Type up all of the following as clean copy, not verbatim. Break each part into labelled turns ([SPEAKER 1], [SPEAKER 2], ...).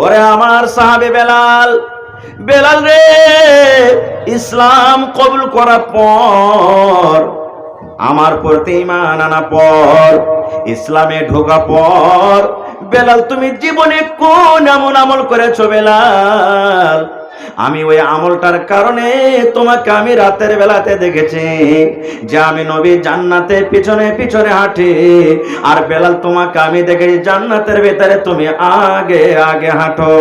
[SPEAKER 1] ওরে আমার সাহাবে বেলাল, বেলাল রে, ইসলাম কবুল করার পর, আমার প্রতি ঈমান আনা পর, ইসলামে ঢোকা পর, বেলাল তুমি জীবনে কোন এমন আমল করেছো বেলাল? আমি ওই আমলটার কারণে তোমাকে আমি রাতের বেলাতে দেখেছি যে আমি নবী জান্নাতে পিছনে পিছনে হাঁটি, আর বেলাল তোমাকে আমি দেখেছি জান্নাতের ভেতরে তুমি আগে আগে হাঁটো।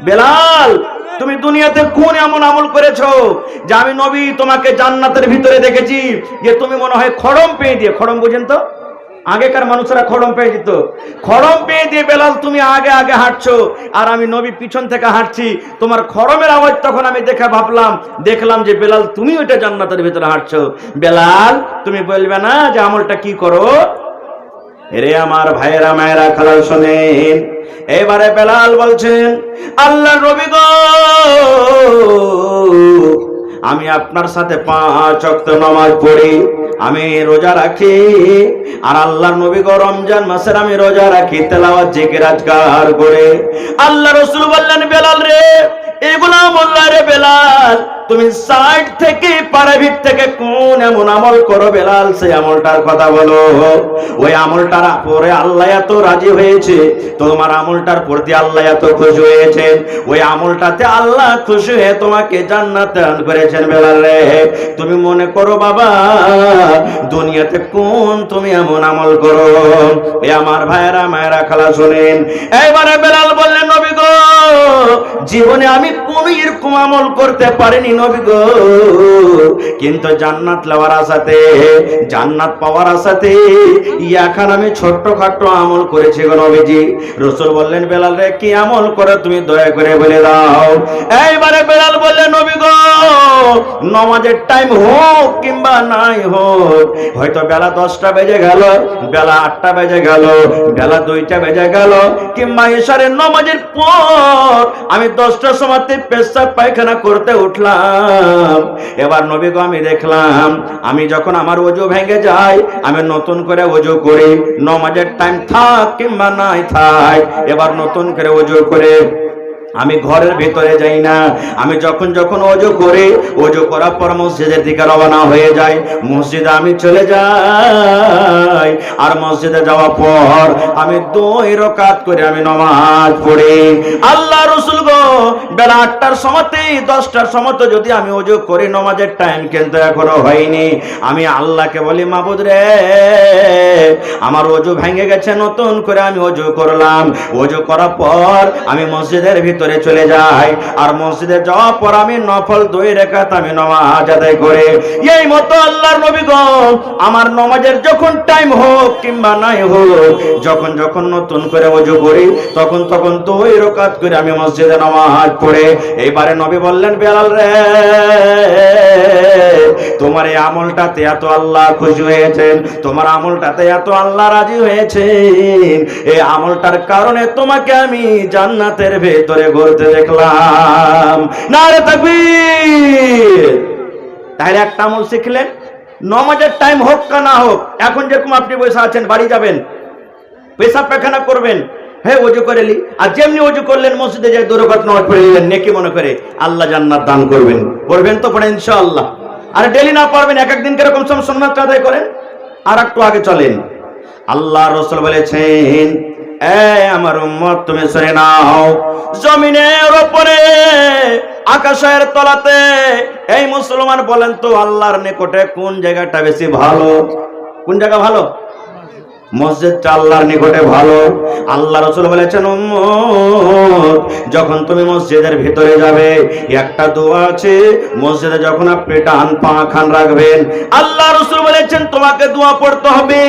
[SPEAKER 1] বেলাল, তুমি দুনিয়াতে কোন এমন আমল করেছো যে আমি নবী তোমাকে জান্নাতের ভিতরে দেখেছি যে তুমি মনে হয় খড়ম পেয়ে দিয়ে, খড়ম বুঝেন তো, আগেকার মানুষরা খড়ম পেয়ে দিত, খড়ম পেয়ে দিয়ে বেলাল তুমি আগে আগে হাঁটছো, আর আমি নবী পিছন থেকে হাঁটছি। তোমার খড়মের আওয়াজ তখন আমি দেখলাম যে বেলাল তুমি ওইটা জান্নাতের ভিতরে হাঁটছো। বেলাল, তুমি বলবে না যে আমলটা কি করো? রে আমার ভাইয়েরা মায়েরা খালাল শোনেন, এবারে বেলাল বলছেন, আল্লাহর নবী গো, আমি আপনার সাথে 5 ওয়াক্ত নামাজ পড়ি, আমি রোজা রাখি, আর আল্লাহর নবী গো রমজান মাসের আমি রোজা রাখি, তেলাওয়াত জিকির আজকার করে। আল্লাহ রাসূল বললেন, বেলাল রে, এগুলা বললা রে বেলাল, তুমি সাইড থেকে পারাভিত থেকে কোন এমন আমল করো বেলাল? সেই আমলটার কথা বলো। ওই আমলটার পরে আল্লাহ এত রাজি হয়েছে, তোমার আমলটার প্রতি আল্লাহ এত খুশি হয়েছেন, ওই আমলটাতে আল্লাহ খুশি হয়ে তোমাকে জান্নাতে দান করেছেন। বেলাল রে, তুমি মনে করো বাবা দুনিয়াতে কোন তুমি এমন আমল করো? এ আমার ভাইয়েরা মায়েরা খালা শোনেন, এইবারে বেলাল বললেন, নবী গো, জীবনে আমি কোন এরকম আমল করতে পারিনি নবী গো, কিন্তু জান্নাত লওয়ার আশাতে, জান্নাত পাওয়ার আশাতে এখন আমি ছোট্টখাটো আমল করেছি গো নবীজি। রাসূল বললেন, বেলাল রে, কি আমল করে তুমি দয়া করে বলে দাও। এইবারে বেলাল বললেন, নবী গো, নামাজের টাইম হোক কিংবা নাই হোক, হয়তো বেলা 10টা বেজে গেল, বেলা 8টা বেজে গেল, বেলা 2টা বেজে গেল, কিংবা ইশারের নামাজের পর আমি 10টার সময় পেশাব পায়খানা করতে উঠলাম। এবার নবী গো, আমি দেখলাম আমি যখন আমার ওযু ভেঙে যায় আমি নতুন করে ওযু করি, নামাজের টাইম থাক কিংবা নাই থাক, এবার নতুন করে ওযু করে আমি ঘরের ভিতরে যাই না। আমি যখন যখন ওযু করি, ওযু করার পর মসজিদের দিকে রওনা হয়ে যাই, মসজিদে আমি চলে যাই, আর মসজিদে যাওয়ার পর আমি 2 রাকাত করে আমি নামাজ পড়ি। আল্লাহ রাসূল গো, বেলা 8টার সময়তেই 10টার সময় যদি আমি ওযু করি, নামাজের টাইম কিন্তু এখনো হয়নি, আমি আল্লাহকে বলি, মাবুদ রে, আমার ওযু ভেঙে গেছে, নতুন করে আমি ওযু করলাম। ওযু করার পর আমি মসজিদের ভিতরে চলে যাই, আর মসজিদে যাওয়ার পর আমি নফল 2 রাকাত আমি নামাজ আদায় করে, এই মতো আল্লাহর নবী গো, আমার নামাজের যখন টাইম হোক কিংবা নাই হোক, যখন যখন নতুন করে ওযু করি, তখন তখন 2 রাকাত করে আমি মসজিদে নামাজ পড়ে। এইবারে নবী বললেন, বেলাল রে, তোমার এই আমলটাতে এত আল্লাহ খুশি হয়েছেন, তোমার আমলটাতে এত আল্লাহ রাজি হয়েছেন, এই আমলটার কারণে তোমাকে আমি জান্নাতের ভেতরে ঘুরতে দেখলাম। নারে তাকবীর! তাহলে একটা আমল শিখলেন, নামাজের টাইম হোক বা না হোক, এখন যেরকম আপনি বসে আছেন, বাড়ি যাবেন, পেশাব পায়খানা করবেন, হ্যাঁ ওযু করে নি, আর যেমনি ওযু করলেন মসজিদে যাই 2 রাকাত নামাজ পড়ে নিলেন, নেকি মনে করে আল্লাহ জান্নাত দান করবেন। পড়বেন তো, পড়েন ইনশাআল্লাহ। আর ডেলি না পারবেন, এক একদিন কিরকম সুন্নাত আদায় করেন। আর একটু আগে চলেন, আল্লাহ রাসূল বলেছেন, আমার উম্মত তুমি শুনে নাও, জমিনের উপরে আকাশের তলাতে, এই মুসলমান বলেন তো আল্লাহর নিকটে কোন জায়গাটা বেশি ভালো? কোন জায়গা ভালো? মসজিদটা আল্লাহর নিকটে ভালো। আল্লাহ রাসূল বলেছেন, উম্মত, যখন তুমি মসজিদের ভিতরে যাবে, একটা দোয়া আছে, মসজিদে যখন আপনি ডান পা খান রাখবেন, আল্লাহ রাসূল বলেছেন তোমাকে দোয়া পড়তে হবে,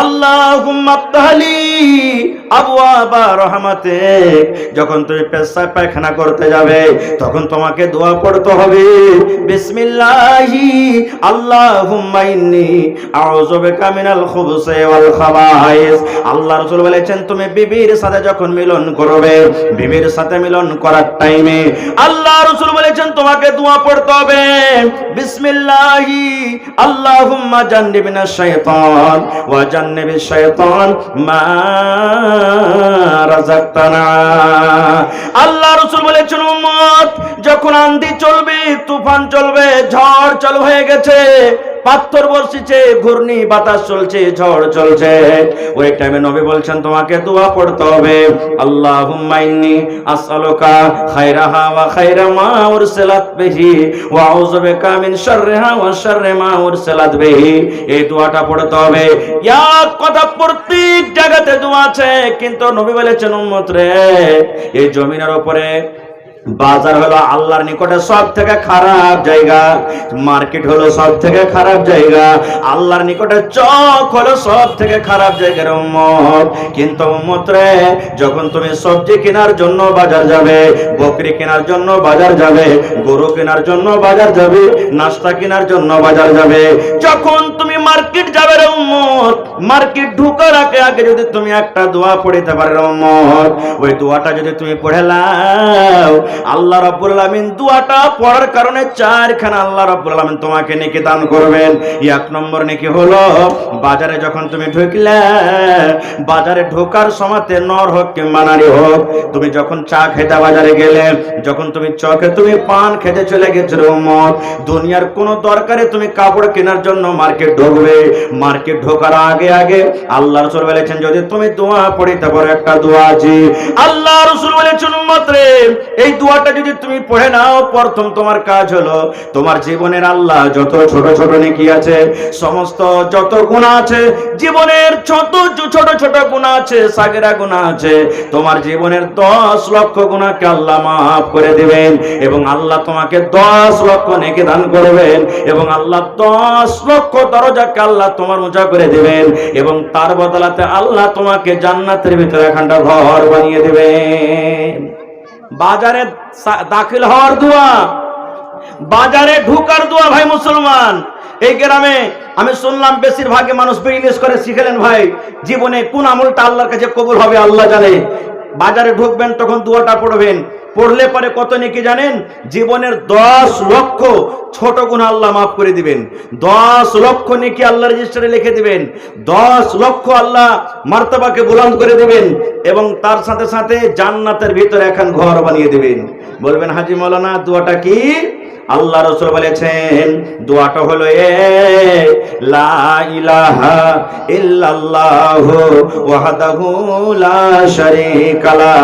[SPEAKER 1] আল্লাহুম্মা আফতাহলি আবওয়াবা রাহমাতিক। যখন তুমি পেশাব পায়খানা করতে যাবে, তখন তোমাকে দোয়া পড়তে হবে, বিসমিল্লাহি আল্লাহুম্মা ইন্নী আউযু বিকা মিনাল খুবুসি ওয়াল খাবাইস। আল্লাহ রাসূল বলেছেন তুমি বিবির সাথে যখন মিলন করবে, বিবির সাথে মিলন করার টাইমে আল্লাহ রাসূল বলেছেন তোমাকে দোয়া পড়তে হবে, বিসমিল্লাহি আল্লাহুম্মা জান্নিবনা শাইতান ওয়া জান্নিবিশ শাইতান মা রাযাকতানা। আল্লাহ রাসূল বলেছেন উম্মত যখন আঁধি চলবে, তুফান চলবে, ঝড় চালু হয়ে গেছে, পাথর বর্ষিছে, ঘূর্ণি বাতাস চলছে, ঝড় চলছে, ওই টাইমে নবী বলছেন তোমাকে দোয়া পড়তে হবে, আল্লাহুম্মা ইন্নী আসআলুকা খায়রাহা ওয়া খায়রা মা উরসিলাত বিহি ওয়া আউযু বিকা মিন শাররিহা ওয়া শাররি মা উরসিলাত বিহি। এই দোয়াটা পড়তে হবে। এক কথা প্রত্যেক জায়গাতে দোয়া আছে, কিন্তু নবী বলেছেন উম্মত রে, এই জমিনের উপরে বাজার হলো আল্লাহর নিকটে সব থেকে খারাপ জায়গা, মার্কেট হলো সব থেকে খারাপ জায়গা, আল্লাহর নিকটে চক হলো সব থেকে খারাপ জায়গার উম্মত। কিন্তু উম্মত রে, যখন তুমি সবজি কেনার জন্য বাজার যাবে, বকরি কেনার জন্য বাজার যাবে, গরু কেনার জন্য বাজার যাবে, নাস্তা কেনার জন্য বাজার যাবে, যখন তুমি মার্কেট যাবে রে উম্মত, মার্কেট ঢোকার আগে আগে যদি তুমি একটা দোয়া পড়িতে পারো রে উম্মত, ওই দোয়াটা যদি তুমি পড়ে নাও, আল্লাহ রাব্বুল আলামিন দোয়াটা পড়ার কারণে চারখানা আল্লাহ রাব্বুল আলামিন তোমাকে নেকি দান করবেন। এক নম্বর নেকি হলো বাজারে যখন তুমি ঢুকলে, বাজারে ঢোকার সময়তে নর হোক কিংবা নারী হোক, তুমি যখন চা খেতে বাজারে গেলে, যখন তুমি চকে তুমি পান খেতে চলে গেছো উম্মত, দুনিয়ার কোনো দরকারে তুমি কাপড় কেনার জন্য মার্কেট ঢুকবে, মার্কেট ঢোকার আগে আগে আল্লাহ রাসূল বলেছেন যদি তুমি দোয়া পড়িতে পারো, একটা দোয়া আছে আল্লাহ রাসূল বলেছেন উম্মত রে, এই দোয়াটা যদি তুমি পড়ে নাও, প্রথম তোমার কাজ হলো তোমার জীবনের আল্লাহ যত ছোট ছোট নেকি আছে, সমস্ত যত গুনাহ আছে, জীবনের ছোট ছোট গুনাহ আছে, সাগেরা গুনাহ আছে, তোমার জীবনের 10 লক্ষ গুনাহকে আল্লাহ মাফ করে দিবেন, এবং আল্লাহ তোমাকে 10 লক্ষ নেকি দান করবেন, এবং আল্লাহ 10 লক্ষ দরজাকে আল্লাহ তোমার উঁচা করে দিবেন, এবং তার বদলাতে আল্লাহ তোমাকে জান্নাতের ভিতরে একখানা ঘর বানিয়ে দিবেন। বাজারে দাখিল হওয়ার দোয়া, বাজারে ঢোকার দোয়া ভাই মুসলমান। এই গ্রামে আমি শুনলাম বেশিরভাগই মানুষ বিজনেস করে শিখলেন ভাই, জীবনে কোন আমলটা আল্লাহর কাছে কবুল হবে আল্লাহ জানে। বাজারে ঢুকবেন তখন দোয়াটা পড়বেন, পড়লে পরে কত নেকি জানেন, জীবনের 10 লক্ষ ছোট গুনাহ আল্লাহ মাফ করে দিবেন, 10 লক্ষ নেকি আল্লাহ রেজিস্টারে লিখে দিবেন, 10 লক্ষ আল্লাহ মার্তবাকে বুলন্দ করে দিবেন, এবং তার সাথে সাথে জান্নাতের ভিতরে এখন ঘর বানিয়ে দিবেন। বলবেন হাজী মাওলানা দোয়াটা কি? আল্লাহ রাসূল বলেছেন দোয়াটা হলো লা ইলাহা ইল্লাল্লাহু ওয়াহদাহু লা শারীকা লা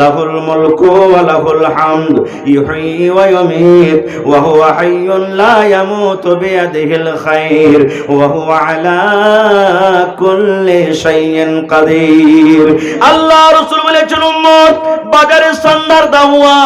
[SPEAKER 1] লাহুল মুলকু ওয়া লাহুল হামদ ইহয়ী ওয়া ইউমীত ওয়া হুয়া হাইয়্যুন লা ইয়ামুতু বিয়াদিহিল খায়র ওয়া হুয়া আলা কুল্লি শাইইন কাদির। আল্লাহ রাসূল বলেছেন উম্মত বাজারে সন্ধ্যার দোয়া,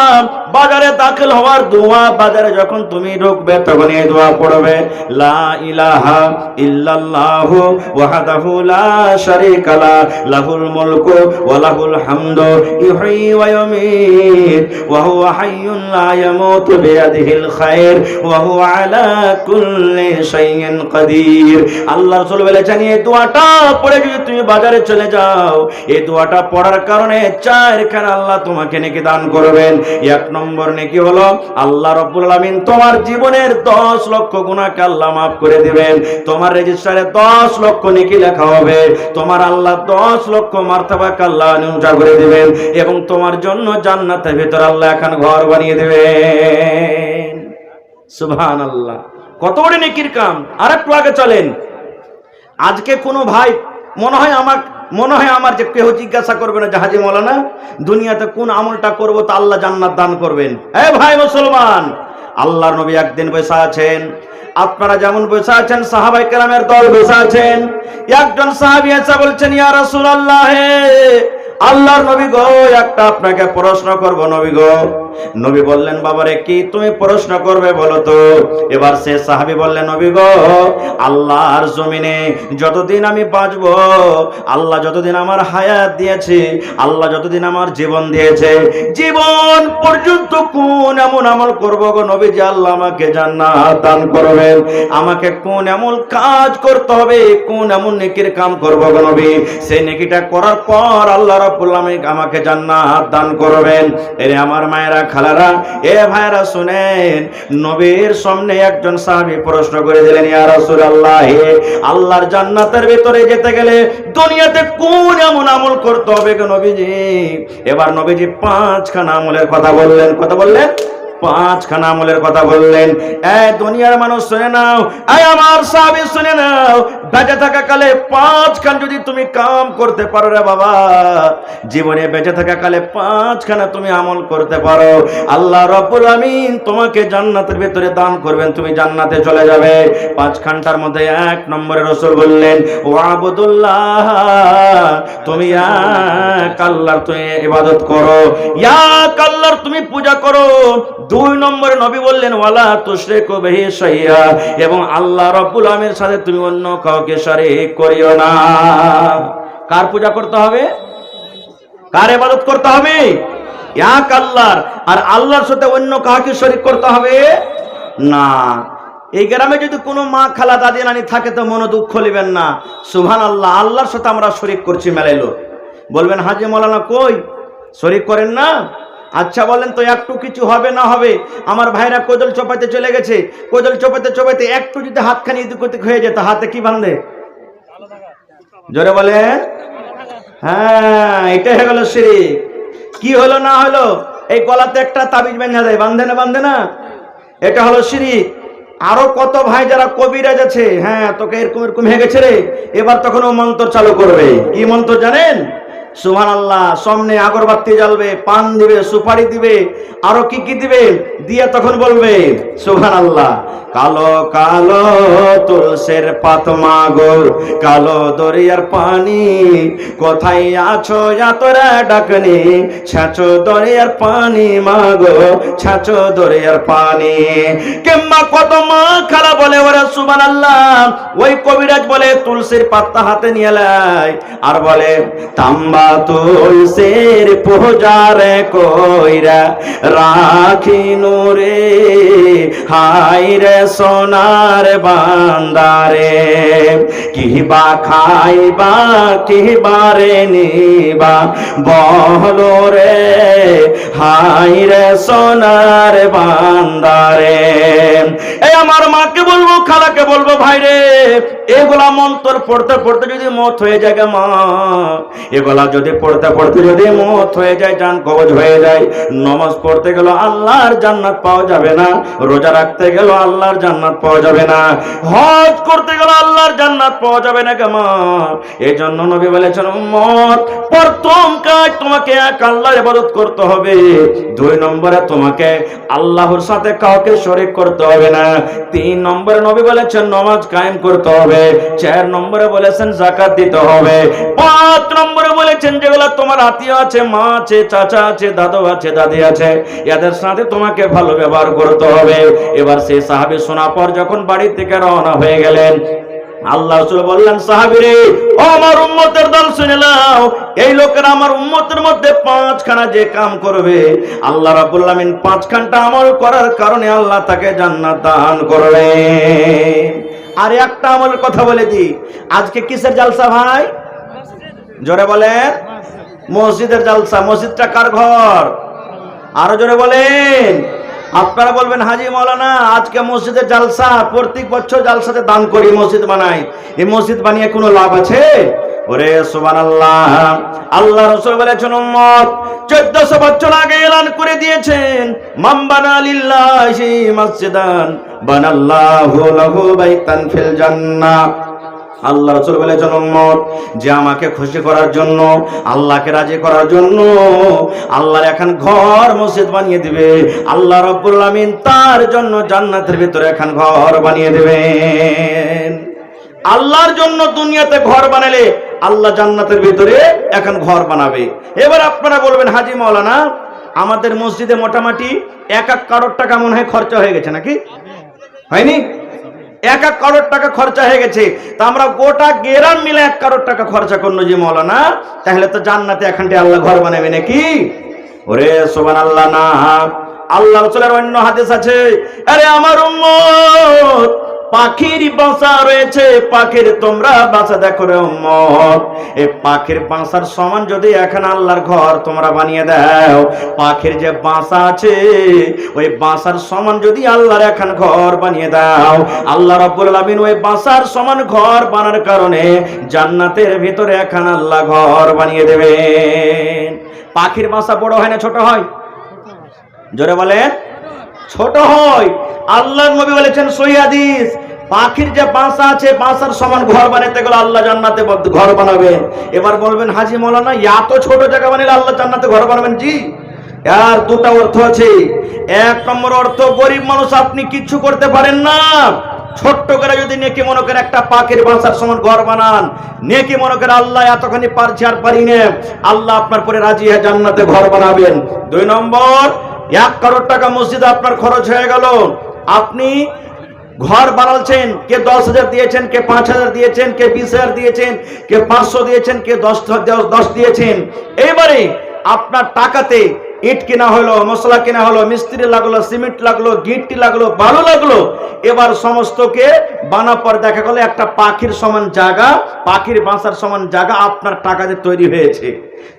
[SPEAKER 1] বাজারে দাখিল হওয়ার দোয়া, বাজারে যখন তুমি ঢুকবে তখন এই দোয়া পড়বে লা ইলাহা ইল্লাল্লাহু ওয়াহদাহু লা শারীকা লা লাহুল মুলকু ওয়া লাহুল হামদু ইহয়ী ওয়া ইউমীত ওয়া হুয়া হাইয়্যুন লা ইয়ামুতু বিয়াদিহিল খায়র ওয়া হুয়া আলা কুল্লি শাইইন কাদির। আল্লাহ রাসূল বলেছেন এই দোয়াটা পড়ে যদি তুমি বাজারে চলে যাও, এই দোয়াটা পড়ার কারণে চারখানা আল্লাহ তোমাকে নেকি দান করবেন। এক নম্বর নেকি হলো আল্লাহ রাব্বুল আলামিন তোমার জীবনের 10 লক্ষ গুনাহকে আল্লাহ মাফ করে দিবেন, তোমার রেজিস্টারে 10 লক্ষ নেকি লেখা হবে, তোমার আল্লাহ 10 লক্ষ মার্তবাকে আল্লাহ উঁচা করে দিবেন, এবং তোমার জন্য জান্নাতের ভিতর আল্লাহ এখন ঘর বানিয়ে দিবেন। সুবহানাল্লাহ, কত বড় নেকির কাম। আর একটু আগে চলেন, আজকে কোনো ভাই মনে হয় আমার যে কেউ জিজ্ঞাসা করবে না যে হাজী মাওলানা দুনিয়াতে কোন আমলটা করবো তা আল্লাহ জান্নাত দান করবেন। ভাই মুসলমান, আল্লাহর নবী একদিন বসে আছেন, আপনারা যেমন বসে আছেন সাহাবায়ে কেরামের দল বসে আছেন, একজন সাহাবী এসে বলছেন ইয়া রাসূলুল্লাহ আল্লাহর নবী গো, একটা আপনাকে প্রশ্ন করব নবী গো। নবী বললেন, বাবারে কি তুমি প্রশ্ন করবে বলো তো। এবার সে সাহাবী বললেন, নবী গো, আল্লাহর জমিনে যতদিন আমি বাঁচব, আল্লাহ যতদিন আমার হায়াত দিয়েছে, আল্লাহ যতদিন আমার জীবন দিয়েছে, জীবন পর্যন্ত কোন এমন আমল করব গো নবী যে আল্লাহ আমাকে জান্নাত দান করবেন? আমাকে কোন এমন কাজ করতে হবে, কোন এমন নেকির কাম করব গো নবী, সেই নেকিটা করার পর আল্লাহ রাব্বুল আলামিন আমাকে জান্নাত দান করবেন? এরে আমার মায়েরা, খালারা, এ ভাইরা শুনেন, নবীর সামনে একজন সাহাবী প্রশ্ন করে দিলেন, ইয়া রাসূলুল্লাহ, আল্লাহর জান্নাতের ভিতরে যেতে গেলে দুনিয়াতে কোন এমন আমল করতে হবে গো নবীজি? এবার নবীজি পাঁচখানা আমলের কথা বললেন। কথা বললেন, পাঁচখানা আমলের কথা বললেন। এই দুনিয়ার মানুষ শুনে নাও, এই আমার সাহাবী শুনে নাও, বেঁচে থাকা কালে পাঁচখান যদি তুমি কাম করতে পারো রে বাবা, জীবনে বেঁচে থাকা কালে পাঁচখানা তুমি আমল করতে পারো, আল্লাহ রাব্বুল আমিন তোমাকে জান্নাতের ভিতরে দান করবেন, তুমি জান্নাতে চলে যাবে। পাঁচখানটার মধ্যে এক নম্বরে রাসূল বললেন, ওয়াবুদুল্লাহ, তুমি এক আল্লাহর তুমি ইবাদত করো, এক আল্লাহর তুমি পূজা করো। দুই নম্বরে নবী বললেন, ওয়ালা তুশরিকু বিহি শাইআ, এবং আল্লাহ রাব্বুল আমিনের সাথে তুমি অন্য কাউকে শরীক করিও না। কার পূজা করতে হবে? কার ইবাদত করতে হবে? এক আল্লাহর। আর আল্লাহর সাথে অন্য কাউকে শরীক করতে হবে না। এই গ্রামে যদি কোনো মা, খালা, দাদি, নানি থাকে তো মনে দুঃখ নেবেন না, সুবহানাল্লাহ, আল্লাহর সাথে আমরা শরীক করছি মেলাইলো। বলবেন, হাজি মাওলানা কই শরীক করেন না? আচ্ছা বলেন তো, একটু কিছু হবে না হবে, আমার ভাইরা কোদল চপাইতে চলে গেছে, কোদল চপাইতে চপাইতে একটু যদি হাতখানি এদিক ওদিক হয়ে যেত, হাতে কি বাঁধে? জোরে বলেন। হ্যাঁ, এটা হয়ে গেল শিরক। কি হলো না হলো, এই গলাতে একটা তাবিজ বেঁধে দেয়, বাঁধে না? বাঁধে না? এটা হলো শিরক। আরো কত ভাই যারা কবিরাজ আছে, হ্যাঁ তোকে এরকম এরকম হয়ে গেছে রে, এবার তখন ও মন্ত্র চালু করবে। কি মন্ত্র জানেন? সুবহানাল্লাহ, সামনে আগরবাতি জ্বালবে, পান দিবে, সুপারি দিবে, আরো কি কি দিবে, দিয়ে তখন বলবে সুবহানাল্লাহ, কালো কালো তুলসের পাত মাগো, কালো দরিয়ার পানি, কোথায় আছো তোরা ডাকনি, ছাঁচো দরিয়ার পানি মাগো, ছাঁচো দরিয়ার পানি। কিংবা কত মা খালা বলে ওরা সুবহানাল্লাহ, ওই কবিরাজ বলে তুলসীর পাতা হাতে নিয়ে লাই আর বলে, তাম্বা তুলসীর পূজারে কইরা রাখি নুরে, হাই রে সোনার বান্দারে, কিবা খাইবা কিবারে নিবা বহলো রে, হাই রে সোনার বান্দারে। এই আমার মাকে বলবো, খালাকে বলবো, ভাই রে, এগুলা মন্ত্র পড়তে পড়তে যদি মত হয়ে যায়, মা এগুলা যদি পড়তে পড়তে যদি মত হয়ে যায়, জান কবজ হয়ে যায়, নামাজ পড়তে গেল আল্লাহর জান্নাত পাওয়া যাবে না, রোজা রাখতে গেল আল্লাহর জান্নাত পাওয়া যাবে না, হজ করতে গেল আল্লাহর জান্নাত পাওয়া যাবে না কেমন? এই জন্য নবী বলেছেন, উম্মত, প্রথম কাজ তোমাকে এক আল্লাহর ইবাদত করতে হবে, দুই নম্বরে তোমাকে আল্লাহর সাথে কাউকে শরীক করতে হবে না, তিন নম্বরে নবী বলেছেন নামাজ কায়েম করতে হবে, চার নম্বরে বলেছেন যাকাত দিতে হবে, পাঁচ নম্বরে বলেছেন যেগুলো তোমার আত্মীয় আছে, মা আছে, চাচা আছে, দাদু আছে, দাদি আছে, এদের সাথে তোমাকে ভালো ব্যবহার করতে হবে। এবার সেই সাহাবী শোনার পর যখন বাড়ি থেকে রওনা হয়ে গেলেন, আল্লাহ রাসূল বললেন, সাহাবীরে, ও আমার উম্মতের দল শুনে নাও, এই লোকেরা আমার উম্মতের মধ্যে পাঁচখানা যে কাম করবে, আল্লাহ রাব্বুল আমিন পাঁচখানটা আমল করার কারণে আল্লাহ তাকে জান্নাত দান করবেন। আর একটা আমলের কথা বলে দিই, আজকে কিসের জালসা ভাই? জোরে বলেন। মসজিদের জালসা। মসজিদটা কার ঘর? আরো জোরে বলেন। আপনারা বলবেন, হাজি মাওলানা আজকে মসজিদের জালসা, প্রত্যেক বছর জালসাতে দান করি, মসজিদ বানাই, এই মসজিদ বানিয়ে কোনো লাভ আছে? ওরে সুবহানাল্লাহ, আল্লাহ রাসূল বলেছেন, উম্মত 1400 বছর আগে এলান করে দিয়েছেন, মান বানা লিল্লাহি মাসজিদান বানাল্লাহু লাহু বাইতান ফিল জান্নাহ। আল্লাহ রাসূল বলেছেন, উম্মত, যে আমাকে খুশি করার জন্য, আল্লাহকে রাজি করার জন্য আল্লাহর এখন ঘর মসজিদ বানিয়ে দিবে, আল্লাহ রাব্বুল আমিন তার জন্য জান্নাতের ভিতরে এখন ঘর বানিয়ে দিবেন। আল্লাহর জন্য দুনিয়াতে ঘর বানালে আল্লাহ জান্নাতের ভিতরে এখন ঘর বানাবে। এবার আপনারা বলবেন, হাজি মাওলানা আমাদের মসজিদে মোটামুটি 1 কারোর টাকা মনে হয় খরচা হয়ে গেছে, নাকি হয়নি? 1 কারোর টাকা খরচা হয়ে গেছে। তা আমরা গোটা গেরাম মিলে 1 কারোর টাকা খরচা করলো যে মাওলানা, তাহলে তো জান্নাতে এখানটি আল্লাহ ঘর বানাবে নাকি? ওরে সুবহানাল্লাহ, না। আল্লাহ রাসূলের অন্য হাদিস আছে, আরে আমার উম্মত পাখির বাসা রয়েছে, পাখির তোমরা বাসা দেখো রে উম্মত, এই পাখির বাসার সমান যদি এখন আল্লাহর ঘর তোমরা বানিয়ে দাও, পাখির যে বাসা আছে ওই বাসার সমান যদি আল্লাহর এখন ঘর বানিয়ে দাও, আল্লাহ রাব্বুল আলামিন ওই বাসার সমান ঘর বানার কারণে জান্নাতের ভিতরে এখন আল্লাহ ঘর বানিয়ে দেবেন। পাখির বাসা বড় হয় না ছোট হয়? জোরে বলে, ছোট হয়। আল্লাহর নবী বলেছেন সহিহ হাদিস, পাখির যে বাসা আছে বাসার সমান ঘর বানাতে গেলে আল্লাহ জান্নাতে ঘর বানাবে। এবার বলবেন, হাজি মাওলানা এত ছোট জায়গা বানালে আল্লাহ জান্নাতে ঘর বানাবেন? জি, এর দুটো অর্থ আছে। 1 নম্বর অর্থ, গরিব মানুষ আপনি কিচ্ছু করতে পারেন না, ছোট্ট করে যদি নেকি মনে করে একটা পাখির বাসার সমান ঘর বানান, নেকি মনে করে আল্লাহ এতখানি পারছি আর পারি না, আল্লাহ আপনার পরে রাজি হয়ে জান্নাতে ঘর বানাবেন। 2 নম্বর, 1 কারোর টাকা মসজিদে আপনার খরচ হয়ে গেল, আপনি ঘর বানাচ্ছেন, কে 10,000 দিয়েছেন, কে 5,000 দিয়েছেন, কে 20,000 দিয়েছেন, কে 500 দিয়েছেন, কে 10 দিয়েছেন। এইবারে আপনার টাকাতে ইট কেনা হলো, মশলা কেনা হলো, মিস্ত্রি লাগলো, সিমেন্ট লাগলো, গিট্টি লাগলো, বালু লাগলো, এবার সমস্তকে বানার পর দেখা গেল একটা পাখির সমান জায়গা, পাখির বাসার সমান জায়গা আপনার টাকাতে তৈরি হয়েছে।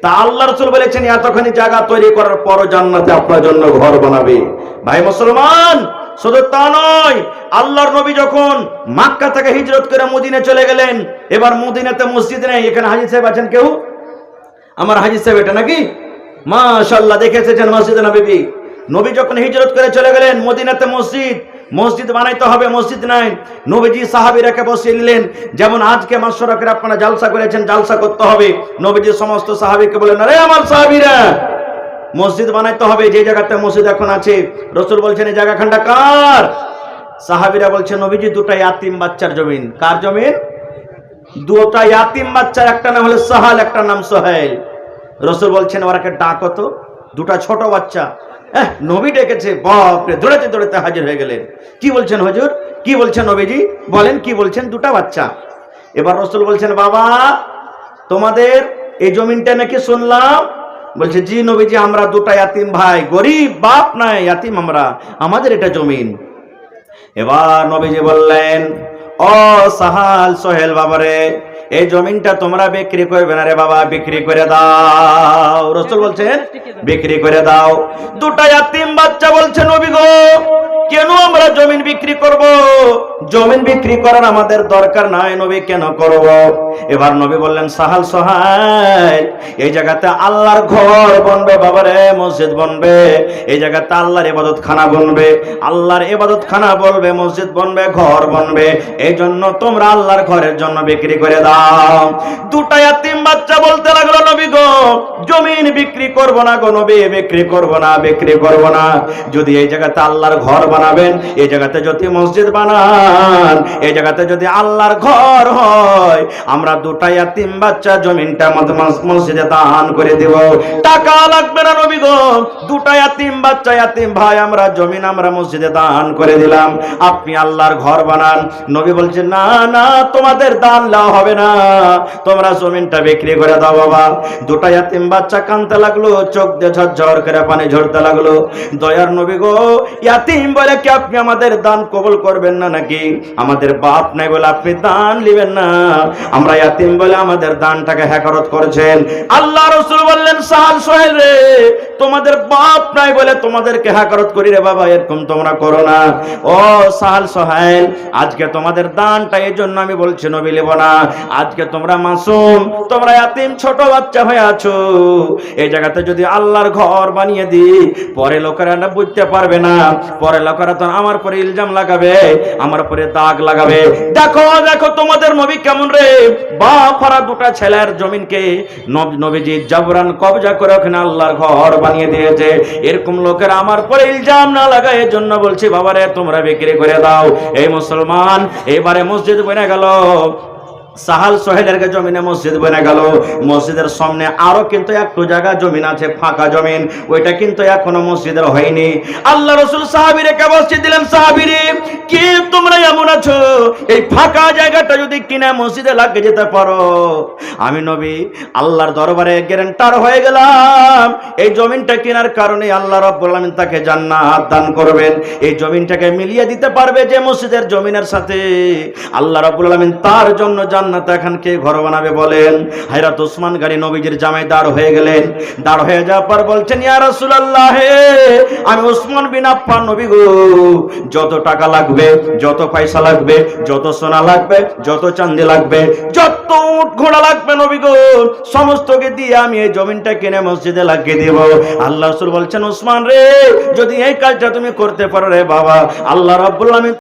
[SPEAKER 1] তা আল্লাহ রাসূল বলেছেন এতখানি জায়গা তৈরি করার পরও জান্নাতে আপনার জন্য ঘর বানাবে। ভাই মুসলমান, শুধু তা নয়, আল্লাহর নবী যখন মক্কা থেকে হিজরত করে মদিনায় চলে গেলেন, এবার মদিনাতে মসজিদ নেই। এখানে হাজী সাহেব আছেন কেউ? আমার হাজী সাহেব এটা নাকি? মাশাআল্লাহ, দেখে এসেছেন মসজিদে নববী। নবী যখন হিজরত করে চলে গেলেন মদিনাতে মসজিদ বানাইতে হবে, মসজিদ নাই। নবীজি সাহাবীরাকে বসিয়ে নিলেন, যেমন আজকে মাশরা করে আপনারা জালসা করেছেন, জালসা করতে হবে। নবীজি সমস্ত সাহাবীকে বলেন, আরে আমার সাহাবীরা মসজিদ বানাইতে হবে, যে জায়গাতে মসজিদ এখন আছে। রাসূল বলছেন এই জায়গাখানটা কার? সাহাবীরা বলছেন নবীজি 2টা ইয়াতিম বাচ্চার জমিন। কার জমিন? 2টা ইয়াতিম বাচ্চার, একটা নাম হলো সাহাল, একটা নাম সোহেল। রাসূল বলছেন ওরাকে ডাকো তো, 2টা ছোট বাচ্চা। নবী ডেকেছে, বাপরে, দৌড়াতে দৌড়াতে হাজির হয়ে গেলেন। কি বলছেন হুজুর? কি বলছেন নবীজি? বলেন কি বলছেন? 2টা বাচ্চা। এবার রাসূল বলছেন, বাবা তোমাদের এই জমিনটা নাকি শুনলাম? বলছে, জি নবীজি, আমরা 2টা ইয়াতিম ভাই, গরিব, বাপ নাই, ইয়াতিম আমরা, আমাদের এটা জমিন। এবার নবীজি বললেন, ও সাহাল, সোহেল বাবারে, এই জমিনটা তোমরা বিক্রি করবে না রে বাবা, বিক্রি করে দাও। রাসূল বলছেন বিক্রি করে দাও। 2টা ইয়াতিম বাচ্চা বলছে, নবী গো, কেন আমরা জমিন বিক্রি করব? জমিন বিক্রি করার আমাদের দরকার নাই নবী, কেন করব? এবার নবী বললেন, সাহাল, সোহাইল, এই জায়গাতে আল্লাহর ঘর বনবে বাবারে, মসজিদ বনবে, এই জায়গাতে আল্লাহর ইবাদতখানা বনবে, আল্লাহর ইবাদতখানা বলবে, মসজিদ বনবে, ঘর বনবে, এই জন্য তোমরা আল্লাহর ঘরের জন্য বিক্রি করে দাও। 2টা ইয়াতিম বাচ্চা বলতে লাগলো, নবী গো, জমিন বিক্রি করব না গো নবী, বিক্রি করব না, বিক্রি করব না। যদি এই জায়গাতে আল্লাহর ঘর বানাবেন, এই জায়গাতে যদি মসজিদ বানান, এই জায়গাতে যদি আল্লাহর ঘর হয়, আমরা 2টা ইয়াতিম বাচ্চা জমিনটা মসজিদে দান করে দেব, টাকা লাগবে না নবী গো। 2টা ইয়াতিম বাচ্চা, ইয়াতিম ভাই, আমরা জমিন আমরা মসজিদে দান করে দিলাম, আপনি আল্লাহর ঘর বানান। নবী বলছেন, না না, তোমাদের দান দেওয়া হবে না, তোমরা জমিনটা বিক্রি করে দাও বাবা। 2টা ইয়াতিম বাচ্চা কাঁদতে লাগলো, চোখ দিয়ে ঝরঝর করে পানি ঝরতে লাগলো। দয়ার নবী গো, ইয়াতিম বলে কি আপনি আমাদের দান কবুল করবেন না নাকি? আমাদের বাপ নাই বলে আপনি দান নেবেন না, আমরা ইয়াতিম বলে আমাদের দানটাকে হেকারত করেছেন। আল্লাহ রাসূল বললেন, সাহাল, সোহেল রে, তোমাদের বাপ নাই বলে তোমাদেরকে হেকারত করি রে বাবা, এরকম তোমরা করো না। ও সাহাল, সোহেল, আজকে তোমাদের দানটা এই জন্য আমি বলছি নবী নেব না, আজকে তোমরা মাসুম, তোমরা ইয়াতিম ছোট বাচ্চা হয়ে আছো, এই জায়গাতে যদি আল্লাহর ঘর বানিয়ে দিই, পরে লোকেরা না বুঝতে পারবে না, পরে লোকেরা তো আমার পরে ইলজাম লাগাবে, আমার পরে দাগ লাগাবে। দেখো দেখো তোমাদের নবী কেমন রে, বাপ হারা 2টা ছেলের জমিনকে নবীজি জাবরান কবজা করে ওখানে আল্লাহর ঘর ঘর বানিয়ে দিয়েছে। এরকম লোকের আমার পরে ইলজাম না লাগায় এর জন্য বলছি বাবারে তোমরা বিক্রি করে দাও। এই মুসলমান এবারে মসজিদ বনে গেল, সাহাল সোহেলের জমিনে মসজিদ বনে গেল। মসজিদের সামনে আরো কিন্তু একটু জায়গা জমিন আছে, ফাঁকা জমিন, ওইটা কিন্তু এখনো মসজিদের হয়নি। আল্লাহ রাসূল সাহাবীরে কে মসজিদ দিলেন, সাহাবীরে কি তোমরা এমন আছো এই ফাঁকা জায়গাটা যদি কিনা মসজিদে লাগিয়ে যেতে পারো, আমি নবী আল্লাহর দরবারে গ্যারান্টার হয়ে গেলাম এই জমিনটা কেনার কারণে আল্লাহ রাব্বুল আলামিন তাকে জান্নাত দান করবেন। এই জমিনটাকে মিলিয়ে দিতে পারবে যে মসজিদের জমিনের সাথে, আল্লাহ রাব্বুল আলামিন তার জন্য জান্নাতে এখন কে ঘর বানাবে বলেন। হযরত ওসমান গাড়ি নবীজির জামায় দাঁড় হয়ে গেলেন। দাঁড় হয়ে যাওয়ার পর বলছেন, ইয়া রাসূলুল্লাহ, আমি ওসমান বিন আফফান নবী গো, যত টাকা লাগবে, যত পয়সা লাগবে, যত সোনা লাগবে, যত চাঁদি লাগবে, যত উট ঘোড়া লাগবে নবী গো, সমস্তকে দিয়ে আমি এই জমিনটা কিনে মসজিদে লাগিয়ে দেব। আল্লাহ রাসূল বলছেন, ওসমান রে, যদি এই কাজটা তুমি করতে পারো রে বাবা, আল্লাহ রাব্বুল আলামিন